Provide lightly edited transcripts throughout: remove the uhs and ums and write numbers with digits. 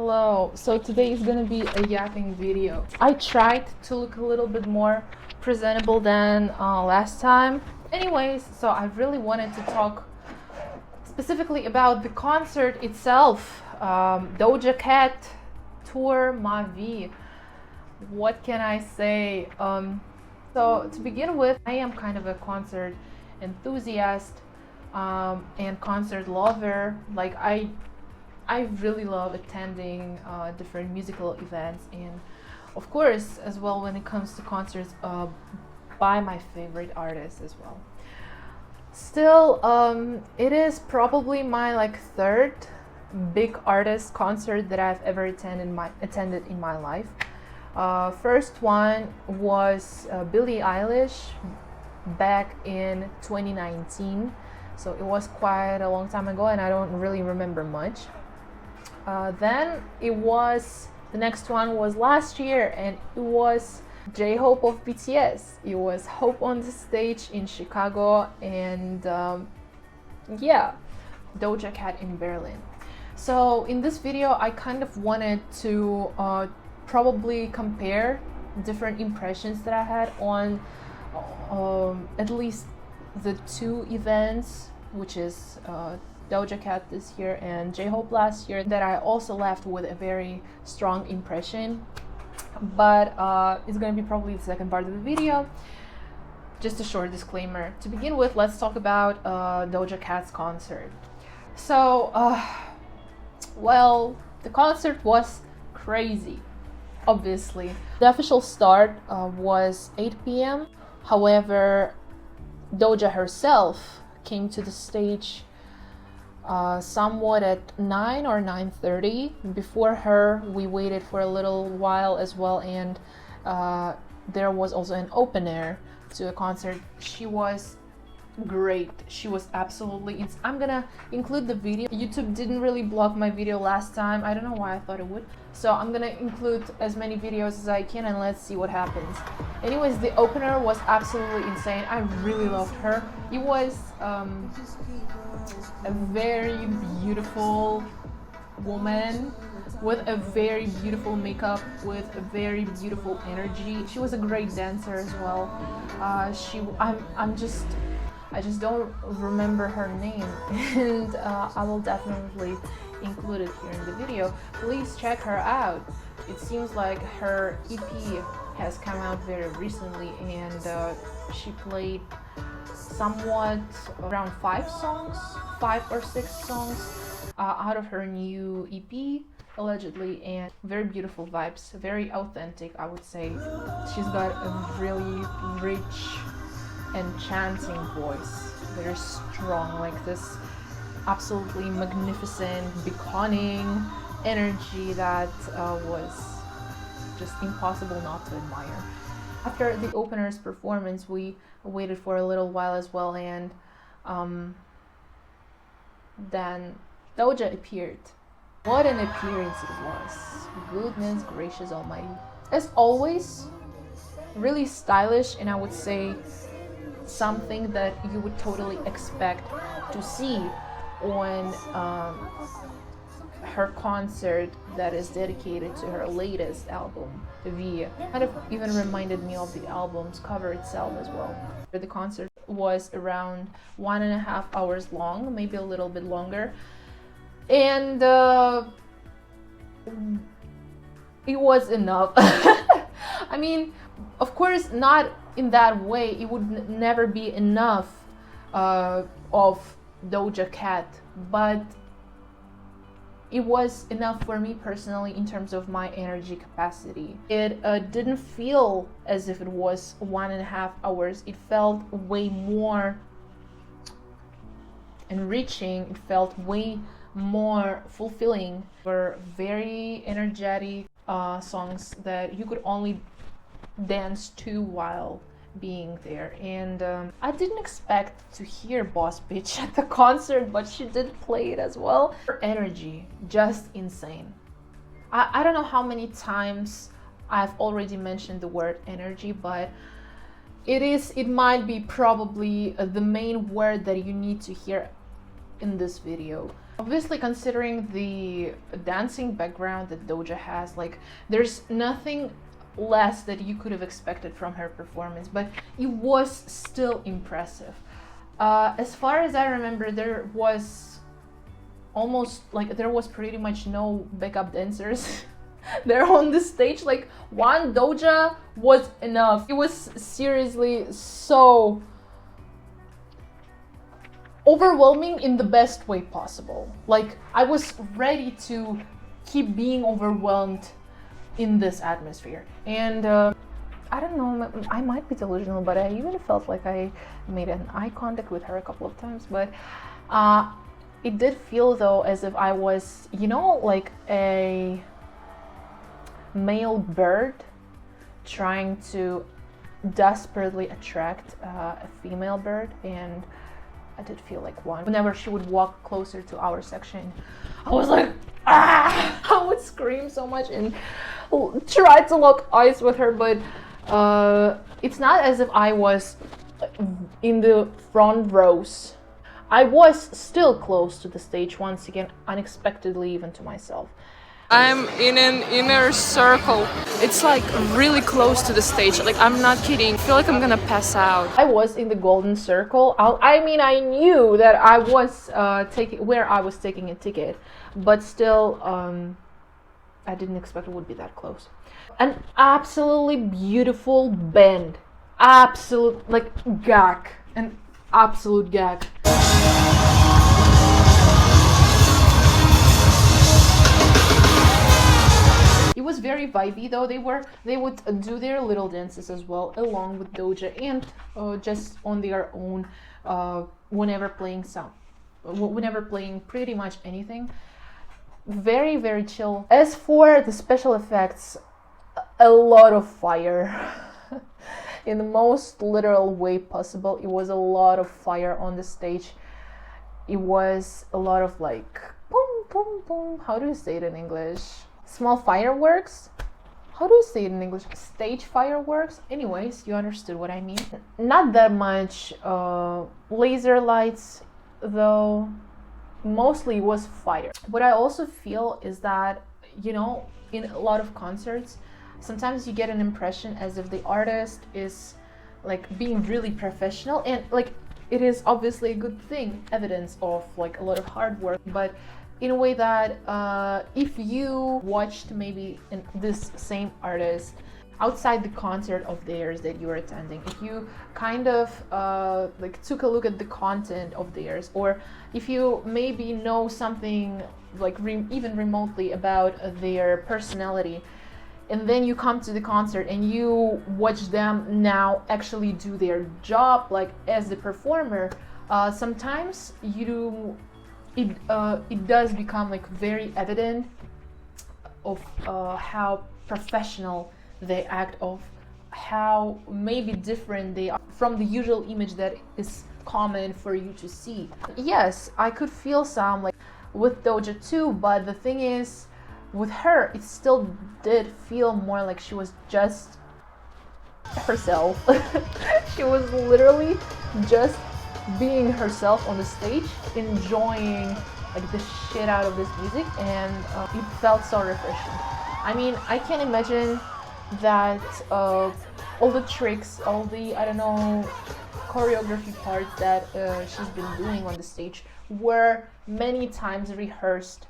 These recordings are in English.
Hello, so today is gonna be a yapping video. I tried to look a little bit more presentable than last time. Anyways, so I really wanted to talk specifically about the concert itself. Doja Cat Tour Ma Vie. What can I say? So to begin with, I am kind of a concert enthusiast and concert lover. Like I really love attending different musical events, and of course as well when it comes to concerts by my favorite artists as well. Still, it is probably my third big artist concert that I've ever attended in my life. First one was Billie Eilish back in 2019, so it was quite a long time ago and I don't really remember much. Then the next one was last year, and it was J-Hope of BTS. It was Hope on the stage in Chicago, and Doja Cat in Berlin. So in this video I kind of wanted to probably compare different impressions that I had on at least the two events, which is Doja Cat this year and J-Hope last year, that I also left with a very strong impression. But it's gonna be probably the second part of the video. Just a short disclaimer. To begin with, let's talk about Doja Cat's concert. So, well, the concert was crazy, obviously. The official start was 8 p.m. However, Doja herself came to the stage somewhat at 9 or 9:30. Before her, we waited for a little while as well, and there was also an open air to a concert. She was great. She was absolutely I'm gonna include the video. YouTube didn't really block my video last time. I don't know why I thought it would. So I'm gonna include as many videos as I can, and let's see what happens. Anyways, the opener was absolutely insane. I really loved her. It was a very beautiful woman with a very beautiful makeup, with a very beautiful energy. She was a great dancer as well. I just don't remember her name, and I will definitely include it here in the video. Please check her out. It seems like her EP has come out very recently, and she played somewhat around 5 or 6 songs out of her new EP, allegedly, and very beautiful vibes, very authentic, I would say. She's got a really rich, enchanting voice, very strong, like this absolutely magnificent, beckoning energy that was just impossible not to admire. After the opener's performance, we waited for a little while as well, and then Doja appeared. What an appearance it was. Goodness gracious almighty. As always, really stylish, and I would say something that you would totally expect to see on her concert that is dedicated to her latest album, Vie. Kind of even reminded me of the album's cover itself as well. The concert was around 1.5 hours long, maybe a little bit longer, and it was enough. I mean, of course, not in that way. It would never be enough of Doja Cat, but it was enough for me personally in terms of my energy capacity. It didn't feel as if it was 1.5 hours. It felt way more enriching. It felt way more fulfilling. For very energetic songs that you could only dance to while being there, and I didn't expect to hear Boss Bitch at the concert, but she did play it as well. Her energy, just insane. I don't know how many times I've already mentioned the word energy, but it might be probably the main word that you need to hear in this video. Obviously, considering the dancing background that Doja has, like, there's nothing less that you could have expected from her performance, but it was still impressive. As far as I remember, there was pretty much no backup dancers there on the stage. Like, one Doja was enough. It was seriously so overwhelming in the best way possible. Like, I was ready to keep being overwhelmed in this atmosphere. And I don't know, I might be delusional, but I even felt like I made an eye contact with her a couple of times. But it did feel though as if I was, like a male bird trying to desperately attract a female bird, and I did feel like one. Whenever she would walk closer to our section, I was like, ah! I would scream so much and try to lock eyes with her, but it's not as if I was in the front rows. I was still close to the stage once again, unexpectedly even to myself. I'm in an inner circle. It's like really close to the stage. Like, I'm not kidding. I feel like I'm gonna pass out. I was in the golden circle. I knew that I was where I was taking a ticket, but still, I didn't expect it would be that close. An absolutely beautiful bend. Absolute, like, gag. An absolute gag. It was very vibey though. They would do their little dances as well along with Doja, and just on their own whenever playing pretty much anything. Very, very chill. As for the special effects, a lot of fire. In the most literal way possible. It was a lot of fire on the stage. It was a lot of like boom, boom, boom. How do you say it in English? Small fireworks? How do you say it in English? Stage fireworks? Anyways, you understood what I mean. Not that much laser lights though. Mostly it was fire. What I also feel is that, in a lot of concerts, sometimes you get an impression as if the artist is like being really professional, and like it is obviously a good thing, evidence of like a lot of hard work, but in a way that if you watched maybe this same artist outside the concert of theirs that you're attending, if you kind of like took a look at the content of theirs, or if you maybe know something like even remotely about their personality, and then you come to the concert and you watch them now actually do their job like as the performer, sometimes it does become like very evident of how professional they act, of how maybe different they are from the usual image that is common for you to see. Yes, I could feel some like with Doja too, but the thing is, with her, it still did feel more like she was just herself. She was literally just being herself on the stage, enjoying like the shit out of this music, and it felt so refreshing. I mean, I can imagine that all the tricks, all the, I don't know, choreography parts that she's been doing on the stage were many times rehearsed,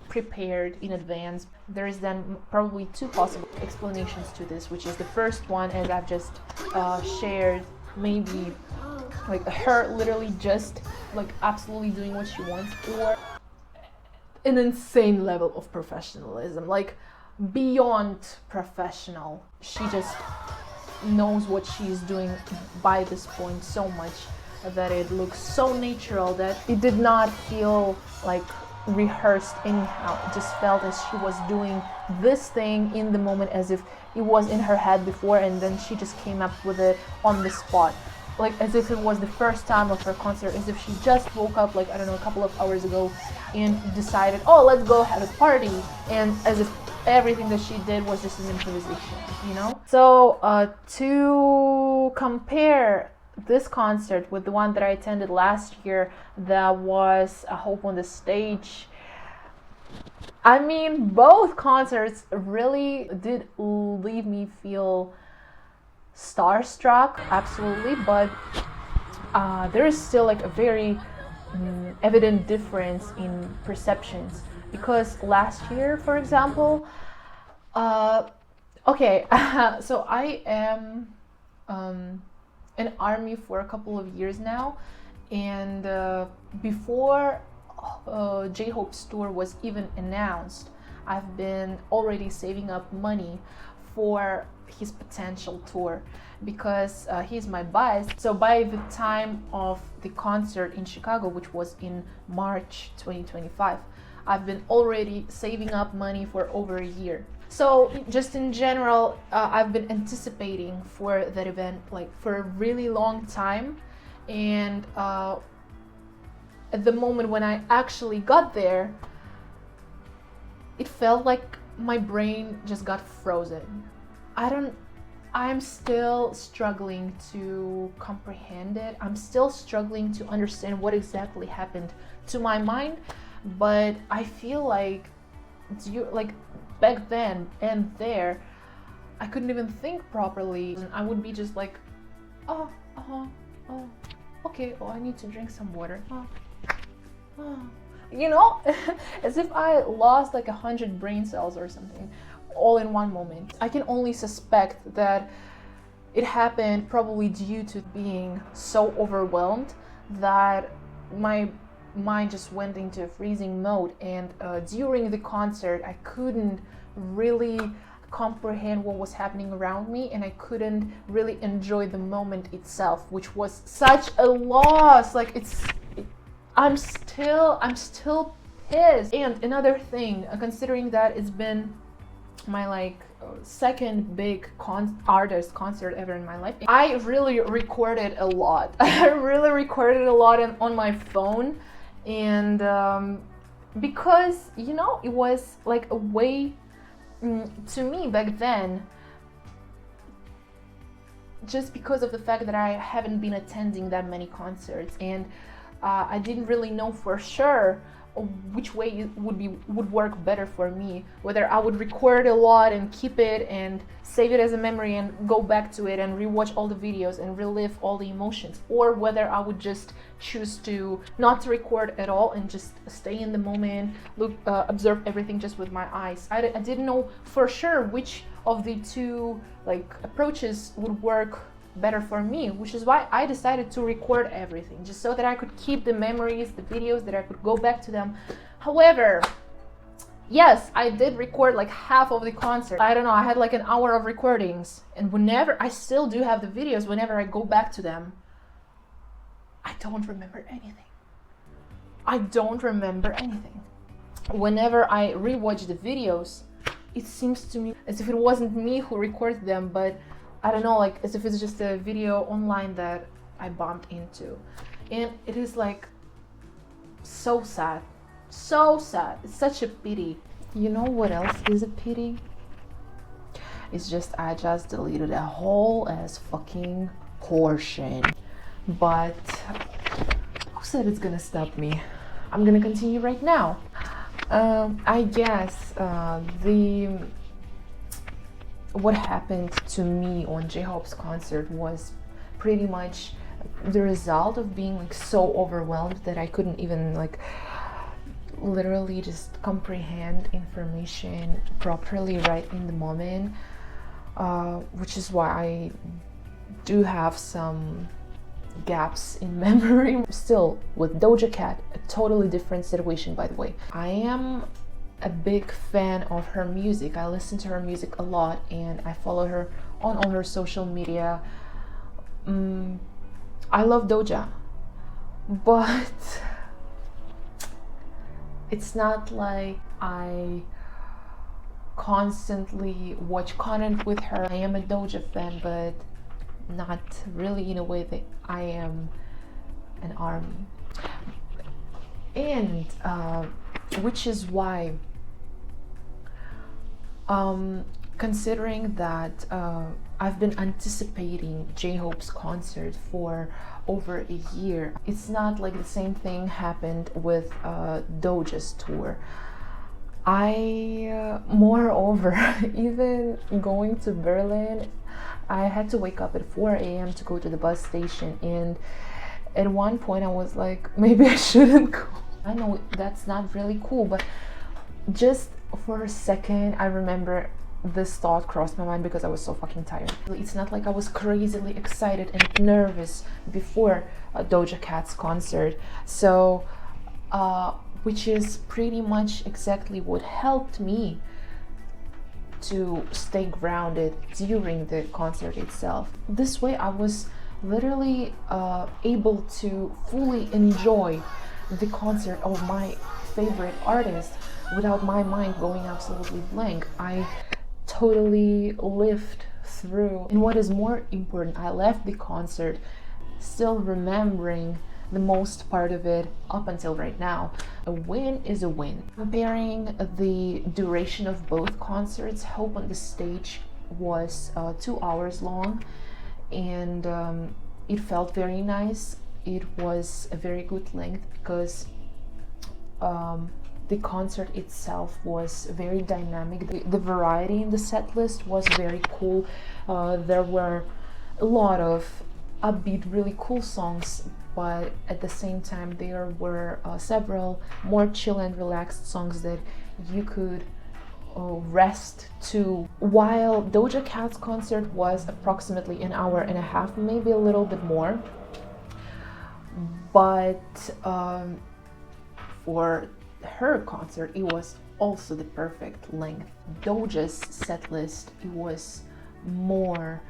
prepared in advance. There is then probably two possible explanations to this, which is the first one, as I've just shared, maybe like her literally just like absolutely doing what she wants, or an insane level of professionalism, like beyond professional. She just knows what she's doing by this point so much that it looks so natural that it did not feel like rehearsed anyhow. It just felt as she was doing this thing in the moment, as if it was in her head before and then she just came up with it on the spot, like as if it was the first time of her concert, as if she just woke up like, I don't know, a couple of hours ago and decided, oh, let's go have a party, and as if everything that she did was just an improvisation, So to compare this concert with the one that I attended last year, that was A Hope on the Stage, I mean, both concerts really did leave me feel starstruck, absolutely, but there is still like a very evident difference in perceptions, because last year, for example, okay, so I am in army for a couple of years now, and before J-Hope's tour was even announced, I've been already saving up money for his potential tour, because he's my bias. So by the time of the concert in Chicago, which was in March 2025, I've been already saving up money for over a year. So just in general, I've been anticipating for that event like for a really long time, and at the moment when I actually got there, it felt like my brain just got frozen. I'm still struggling to comprehend it. I'm still struggling to understand what exactly happened to my mind, but I feel like back then and there, I couldn't even think properly. And I would be just like, oh, okay, I need to drink some water. You know, as if I lost like 100 brain cells or something, all in one moment. I can only suspect that it happened probably due to being so overwhelmed that my mind just went into a freezing mode, and during the concert I couldn't really comprehend what was happening around me, and I couldn't really enjoy the moment itself, which was such a loss. Like I'm still pissed. And another thing, considering that it's been my like second big artist concert ever in my life, I really recorded a lot. I really recorded a lot on my phone, and because, you know, it was like a way to me back then, just because of the fact that I haven't been attending that many concerts, and I didn't really know for sure which way it would work better for me, whether I would record a lot and keep it and save it as a memory and go back to it and rewatch all the videos and relive all the emotions, or whether I would just choose to not to record at all and just stay in the moment, observe everything just with my eyes. I didn't know for sure which of the two like approaches would work better for me, which is why I decided to record everything, just so that I could keep the memories, the videos, that I could go back to them. However, yes, I did record like half of the concert. I don't know, I had like an hour of recordings, and whenever I still do have the videos, whenever I go back to them, I don't remember anything. I don't remember anything. Whenever I rewatch the videos, it seems to me as if it wasn't me who recorded them, but I don't know, like as if it's just a video online that I bumped into. And it is like so sad. So sad. It's such a pity. You know what else is a pity? It's just I just deleted a whole ass fucking portion. But who said it's gonna stop me? I'm gonna continue right now. I guess what happened to me on J-Hope's concert was pretty much the result of being like so overwhelmed that I couldn't even like literally just comprehend information properly right in the moment, which is why I do have some gaps in memory. Still, with Doja Cat, a totally different situation, by the way. I am a big fan of her music. I listen to her music a lot, and I follow her on all her social media. I love Doja, but it's not like I constantly watch content with her. I am a Doja fan, but not really in a way that I am an ARMY. And which is why considering that I've been anticipating J-Hope's concert for over a year. It's not like the same thing happened with Doja's tour. Moreover, even going to Berlin, I had to wake up at 4 a.m. to go to the bus station, and at one point I was like, maybe I shouldn't go. I know that's not really cool, but just for a second I remember this thought crossed my mind because I was so fucking tired. It's not like I was crazily excited and nervous before Doja Cat's concert, so which is pretty much exactly what helped me to stay grounded during the concert itself. This way I was literally able to fully enjoy the concert of my favorite artist without my mind going absolutely blank. I totally lived through, and what is more important, I left the concert still remembering the most part of it up until right now. A win is a win. Comparing the duration of both concerts, Hope on the Stage was 2 hours long, and it felt very nice. It was a very good length because the concert itself was very dynamic. The variety in the set list was very cool. There were a lot of upbeat, really cool songs, but at the same time there were several more chill and relaxed songs that you could rest to. While Doja Cat's concert was approximately an hour and a half, maybe a little bit more, but for her concert it was also the perfect length. Doja's set list, it was more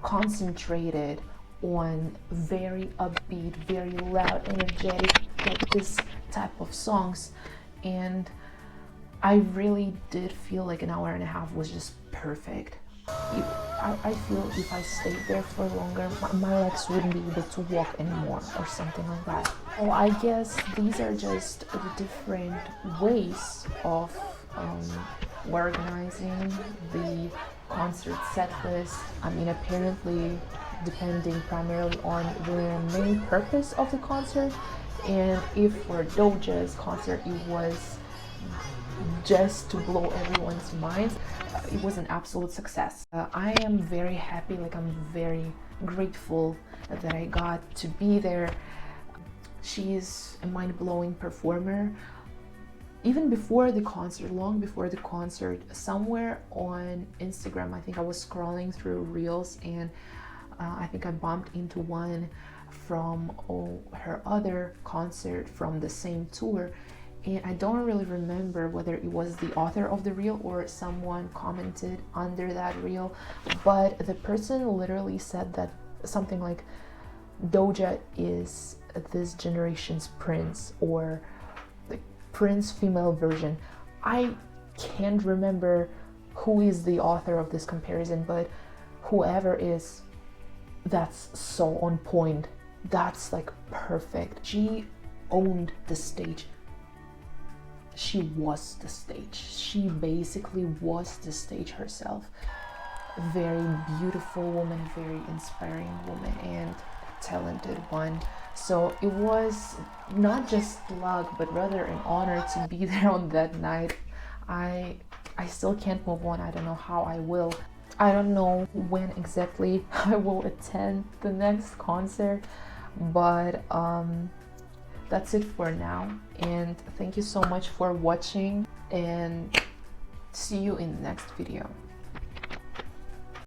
concentrated on very upbeat, very loud, energetic, like this type of songs, and I really did feel like an hour and a half was just perfect. I feel if I stayed there for longer, my legs wouldn't be able to walk anymore or something like that. So I guess these are just the different ways of organizing the concert set list. I mean, apparently depending primarily on the main purpose of the concert, and if for Doja's concert it was just to blow everyone's minds, it was an absolute success. I am very happy, like I'm very grateful that I got to be there. She is a mind-blowing performer. Even before the concert, long before the concert, somewhere on Instagram, I think I was scrolling through reels, and I think I bumped into one from her other concert from the same tour, and I don't really remember whether it was the author of the reel or someone commented under that reel, but the person literally said that something like Doja is this generation's Prince, or the Prince female version. I can't remember who is the author of this comparison, but whoever is, that's so on point. That's like perfect. She owned the stage. She was the stage. She basically was the stage herself. A very beautiful woman, very inspiring woman, and talented one. So it was not just luck, but rather an honor to be there on that night. I still can't move on. I don't know how I will. I don't know when exactly I will attend the next concert, but that's it for now, and thank you so much for watching, and see you in the next video.